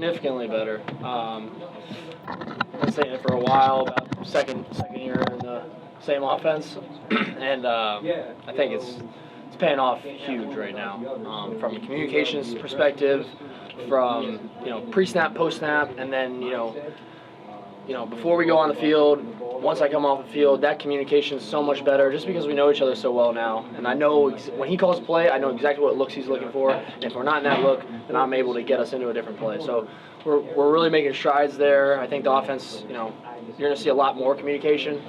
significantly better. Been saying it for a while, about second year in the same offense, and I think it's paying off huge right now. From a communications perspective, from pre-snap, post-snap, and then before we go on the field, once I come off the field, that communication is so much better just because we know each other so well now. And I know when he calls play, I know exactly what looks he's looking for. And if we're not in that look, then I'm able to get us into a different play. So we're really making strides there. I think the offense, you're going to see a lot more communication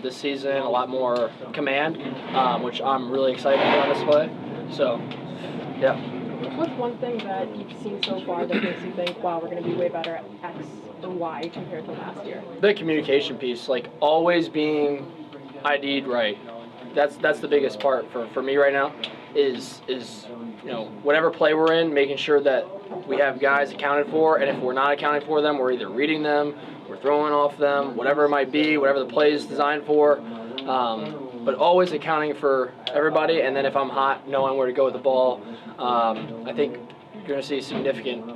this season, a lot more command, which I'm really excited to on display. So, yeah. What's one thing that you've seen so far that makes you think, wow, we're going to be way better at X or Y compared to last year? The communication piece, like always being ID'd right. That's the biggest part for me right now is whatever play we're in, making sure that we have guys accounted for, and if we're not accounting for them, we're either reading them, we're throwing off them, whatever it might be, whatever the play is designed for. But always accounting for everybody, and then if I'm hot, knowing where to go with the ball. I think you're going to see a significant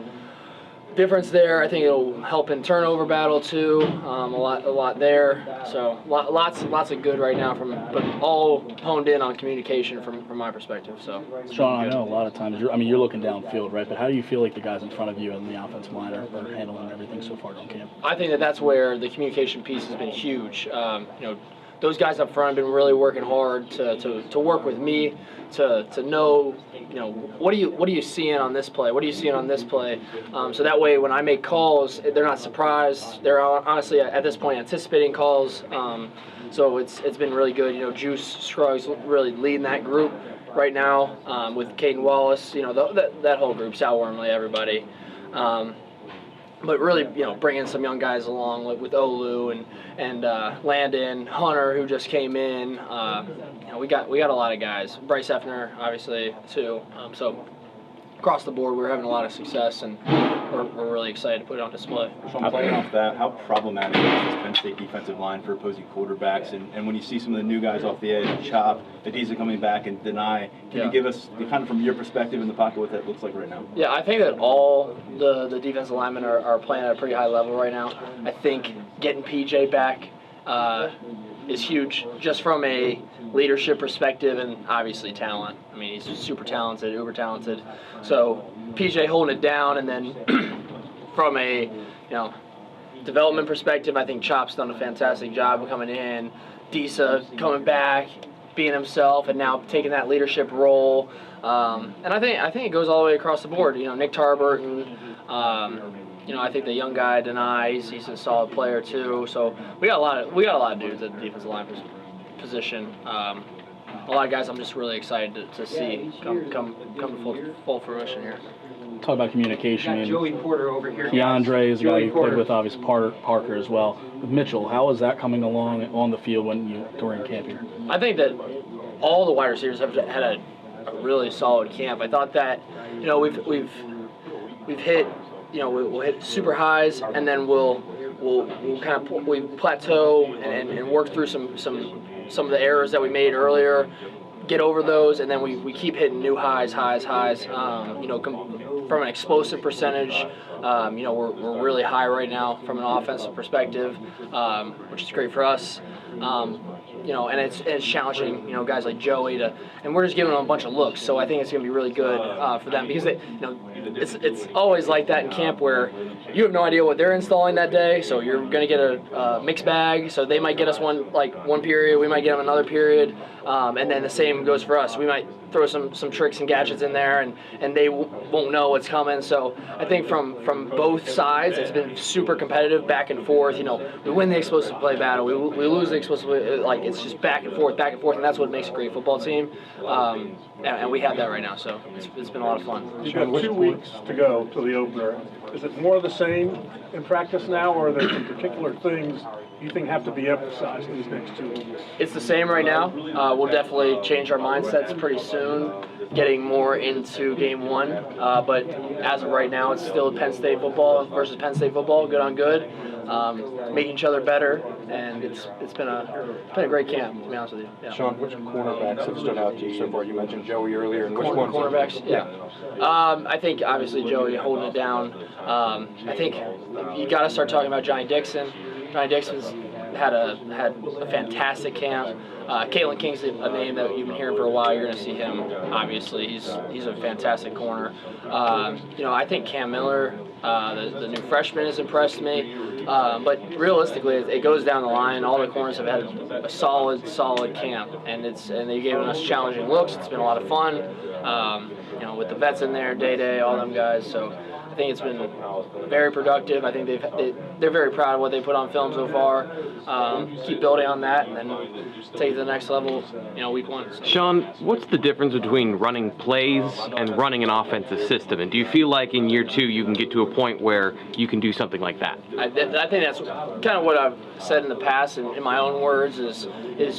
difference there. I think it'll help in turnover battle too. A lot there. So lots of good right now but all honed in on communication from my perspective. So Sean, I know a lot of times you're looking downfield, right? But how do you feel like the guys in front of you and the offensive line are handling everything so far in camp? I think that's where the communication piece has been huge. Those guys up front have been really working hard to work with me to know, what are you seeing on this play? What are you seeing on this play? So that way when I make calls, they're not surprised. They're honestly at this point anticipating calls. So it's been really good. Juice Scruggs really leading that group right now with Caden Wallace. That whole group, Sal Wormley, everybody. But really, bringing some young guys along, like with Olu and Landon, Hunter, who just came in. We got a lot of guys. Bryce Hefner, obviously, too. So across the board, we're having a lot of success, and we're really excited to put it on display. Sean, playing off that, how problematic is this Penn State defensive line for opposing quarterbacks? And when you see some of the new guys off the edge, Chop, Adisa coming back, and Nittany, can you give us, kind of from your perspective in the pocket, what that looks like right now? Yeah, I think that all the defensive linemen are playing at a pretty high level right now. I think getting PJ back is huge, just from a leadership perspective and obviously talent. I mean, he's super talented, uber talented. So PJ holding it down, and then from a development perspective, I think Chop's done a fantastic job of coming in. Disa coming back, being himself, and now taking that leadership role. And I think it goes all the way across the board. Nick Tarburton. I think the young guy Nittany, he's a solid player too. So we got a lot of dudes at the defensive line position. A lot of guys I'm just really excited to see come to full fruition here. Talk about communication. Joey Porter over here. Keandre is a guy you played with, obviously Parker as well. With Mitchell, how is that coming along on the field during camp here? I think that all the wide receivers have had a really solid camp. I thought that we've hit we'll hit super highs, and then we'll kind of plateau and work through some of the errors that we made earlier, get over those, and then we keep hitting new highs. From an explosive percentage, we're really high right now from an offensive perspective, which is great for us. And it's challenging, guys like Joey and we're just giving them a bunch of looks. So I think it's going to be really good for them because it's always like that in camp where you have no idea what they're installing that day. So you're going to get a mixed bag. So they might get us one period, we might get them another period, and then the same goes for us. We might throw some tricks and gadgets in there, and they won't know what's coming. So I think from both sides, it's been super competitive, back and forth. We win the explosive play battle, we lose the explosive play, it's just back and forth, and that's what makes a great football team. And we have that right now, so it's been a lot of fun. You've got 2 weeks to go to the opener. Is it more of the same in practice now, or are there some particular things you think have to be emphasized in these next 2 weeks? It's the same right now. We'll definitely change our mindsets pretty soon, getting more into game 1. But as of right now, it's still Penn State football versus Penn State football, good on good. making each other better, and it's been a great camp, to be honest with you. Yeah. Sean, which cornerbacks have stood out to you so far? You mentioned Joey earlier, and which ones? Cornerbacks, yeah. I think obviously Joey holding it down. I think you got to start talking about Johnny Dixon. Johnny Dixon's had a fantastic camp. Caitlin King's a name that you've been hearing for a while. You're going to see him. Obviously, he's a fantastic corner. I think Cam Miller, the new freshman, has impressed me. But realistically, it goes down the line. All the corners have had a solid camp, and they've given us challenging looks. It's been a lot of fun. With the vets in there, Day, all them guys. So I think it's been very productive. I think they're very proud of what they put on film so far. Keep building on that, and then take it to the next level, week 1. So. Sean, what's the difference between running plays and running an offensive system? And do you feel like in year 2 you can get to a point where you can do something like that? I think that's kind of what I've said in the past, and in my own words, is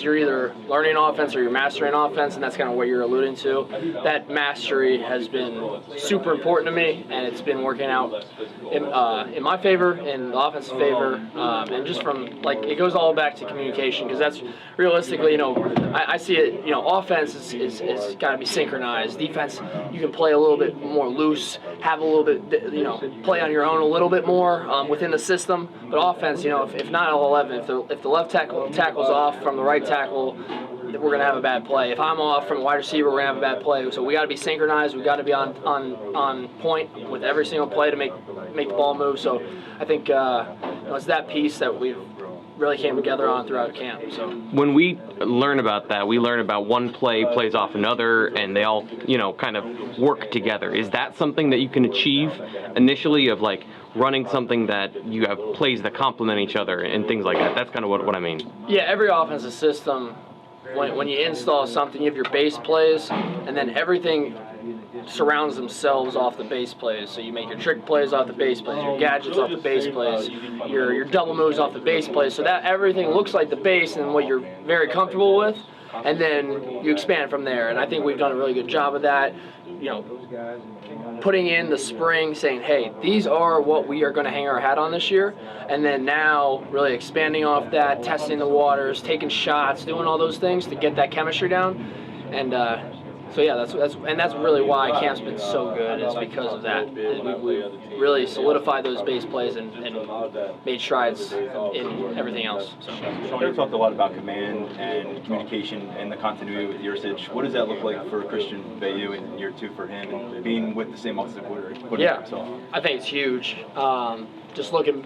you're either learning offense or you're mastering offense, and that's kind of what you're alluding to. That mastery has been super important to me, and it's been working out in my favor, in the offensive favor, and just from, it goes all back to communication, because that's realistically, I see it, offense is got to be synchronized. Defense, you can play a little bit more loose, have a little bit, play on your own a little bit more within the system, but offense, if not all 11, if the left tackle's off from the right tackle, we're going to have a bad play. If I'm off from wide receiver, we're going to have a bad play. So we got to be synchronized. We got to be on point with every single play to make the ball move. So I think it's that piece that we've really came together on throughout camp. So when we learn about that, we learn about one play plays off another, and they all kind of work together. Is that something that you can achieve initially, of running something that you have plays that complement each other and things like that? That's kind of what I mean. Yeah, every offensive system, when you install something, you have your base plays, and then everything surrounds themselves off the base plays. So you make your trick plays off the base plays, your gadgets off the base plays, your double moves off the base plays, so that everything looks like the base and what you're very comfortable with, and then you expand from there. And I think we've done a really good job of that. Putting in the spring, saying, hey, these are what we are going to hang our hat on this year, and then now really expanding off that, testing the waters, taking shots, doing all those things to get that chemistry down. And so yeah, that's really why camp's been so good, is because of that. We really solidified those base plays and made strides in everything else. So. We've talked a lot about command and communication and the continuity with Yursich. What does that look like for Christian Bayou in year 2 for him, and being with the same offensive quarterback himself? I think it's huge. Just looking.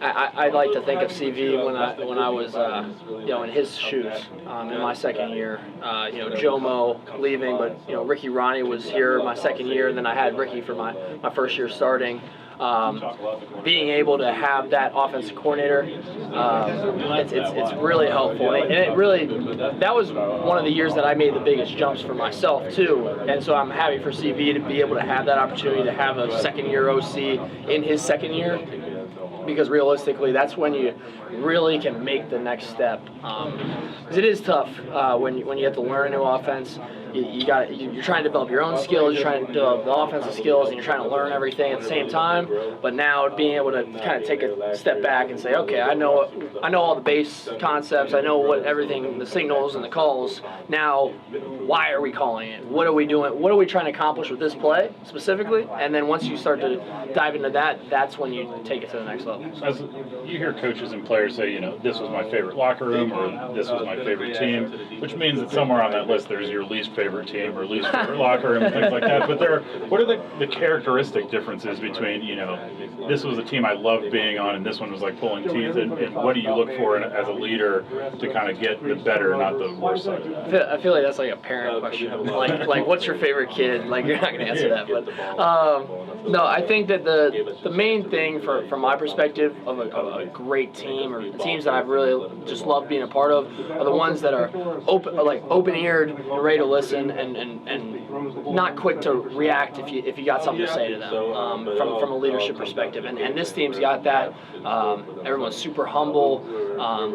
I like to think of CV when I was in his shoes in my second year. Jomo leaving, but Ricky Ronnie was here my second year, and then I had Ricky for my first year starting. Being able to have that offensive coordinator, it's really helpful, and it really, that was one of the years that I made the biggest jumps for myself too, and so I'm happy for CV to be able to have that opportunity to have a second-year OC in his second year. Because realistically, that's when you really can make the next step. Because it is tough when you have to learn a new offense. You're trying to develop your own skills, you're trying to develop the offensive skills, and you're trying to learn everything at the same time. But now being able to kind of take a step back and say, okay, I know all the base concepts, I know what everything, the signals and the calls. Now, why are we calling it? What are we doing? What are we trying to accomplish with this play specifically? And then once you start to dive into that, that's when you take it to the next level. As you hear coaches and players say, this was my favorite locker room, or this was my favorite team, which means that somewhere on that list there's your least favorite team or least favorite locker room and things like that. But what are the characteristic differences between, this was a team I loved being on and this one was like pulling teeth, and what do you look for as a leader to kind of get the better, not the worse side? I feel like that's like a parent question. Like what's your favorite kid? Like, you're not going to answer that. But no, I think that the main thing from my perspective of a great team, or teams that I've really just loved being a part of, are the ones that are open-eared, and ready to listen, and not quick to react if you got something to say to them from a leadership perspective. And this team's got that. Everyone's super humble.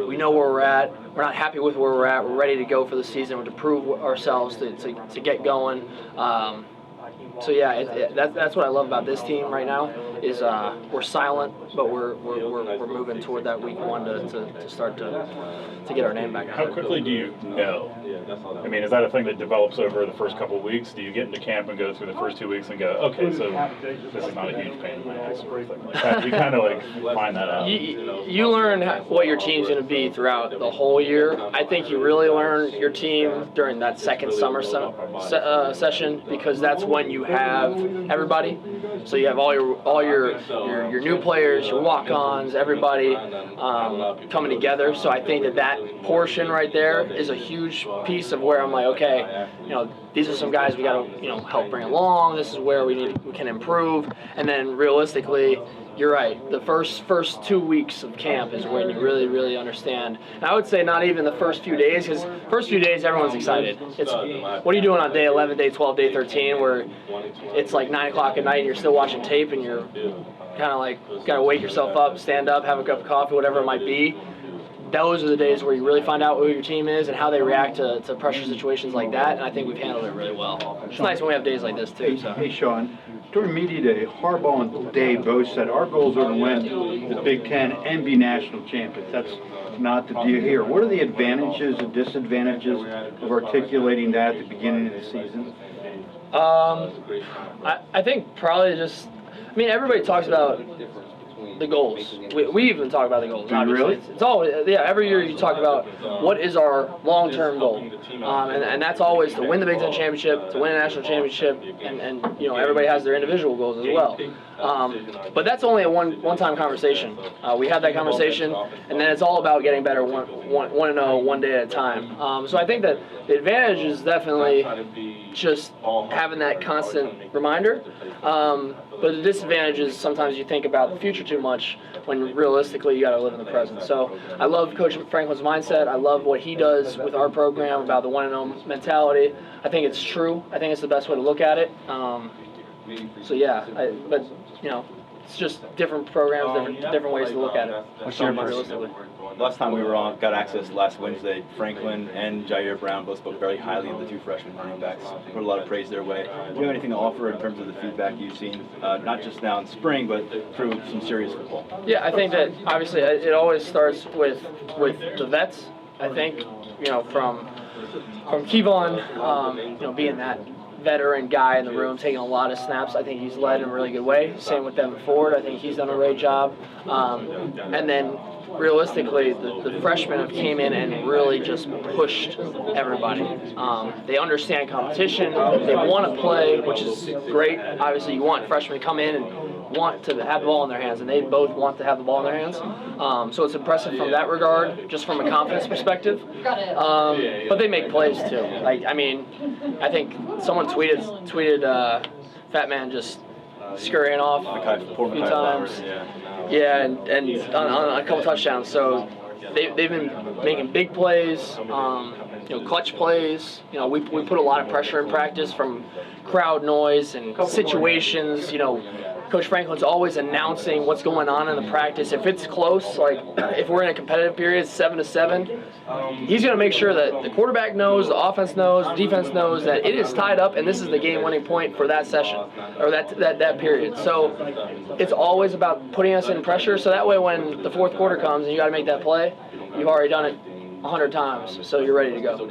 We know where we're at. We're not happy with where we're at. We're ready to go for the season, to prove ourselves, to get going. So yeah, that's what I love about this team right now is we're silent, but we're moving toward that week 1 to start to get our name back. How quickly do you know? I mean, is that a thing that develops over the first couple of weeks? Do you get into camp and go through the first 2 weeks and go, okay, so this is not a huge pain in my ass or anything like that? You kind of like find that out. You learn what your team's going to be throughout the whole year. I think you really learn your team during that second summer session because that's when you have everybody. So you have all your new players, your walk-ons, everybody coming together. So I think that portion right there is a huge piece of where I'm like, okay, these are some guys we got to help bring along. This is where we can improve. And then realistically, you're right. The first 2 weeks of camp is when you really, really understand. And I would say not even the first few days, because first few days everyone's excited. It's what are you doing on day 11, day 12, day 13, where it's like 9 o'clock at night and you're still watching tape and you're kind of like got to wake yourself up, stand up, have a cup of coffee, whatever it might be. Those are the days where you really find out who your team is and how they react to pressure situations like that, and I think we've handled it really well. It's nice when we have days like this, too. So. Hey, Sean, during media day, Harbaugh and Dave both said our goals are to win the Big Ten and be national champions. That's not the deal here. What are the advantages and disadvantages of articulating that at the beginning of the season? I think probably just, everybody talks about the goals. We even talk about the goals. Obviously. Really? It's always, every year you talk about what is our long-term goal. And that's always to win the Big Ten championship, to win a national championship, and everybody has their individual goals as well. But that's only a one-time conversation. We had that conversation, and then it's all about getting better 1-0, 1 day at a time. So I think that the advantage is definitely just having that constant reminder. But the disadvantage is sometimes you think about the future too much when realistically you got to live in the present. So I love Coach Franklin's mindset. I love what he does with our program about the 1-0 mentality. I think it's true. I think it's the best way to look at it. So yeah, but it's just different programs, different ways to look at it. Realistically. Last time we were on, got access last Wednesday, Franklin and Jair Brown both spoke very highly of the 2 freshman running backs. Put a lot of praise their way. Do you have anything to offer in terms of the feedback you've seen, not just now in spring, but through some serious football? Yeah, I think that obviously it always starts with the vets. I think from Kevon, being that veteran guy in the room, taking a lot of snaps. I think he's led in a really good way. Same with Devin Ford. I think he's done a great job. And then realistically, the freshmen have came in and really just pushed everybody. They understand competition. They want to play, which is great. Obviously, you want freshmen to come in and want to have the ball in their hands, and they both want to have the ball in their hands. So it's impressive from that regard, just from a confidence perspective. But they make plays too. I think someone tweeted Fat Man just scurrying off a few times. Yeah, and on a couple touchdowns. So they've been making big plays, clutch plays. We put a lot of pressure in practice from crowd noise and situations. Coach Franklin's always announcing what's going on in the practice. If it's close, like if we're in a competitive period, 7-7, he's going to make sure that the quarterback knows, the offense knows, the defense knows that it is tied up and this is the game-winning point for that session or that period. So it's always about putting us in pressure. So that way, when the fourth quarter comes and you got to make that play, you've already done it 100 times, so you're ready to go.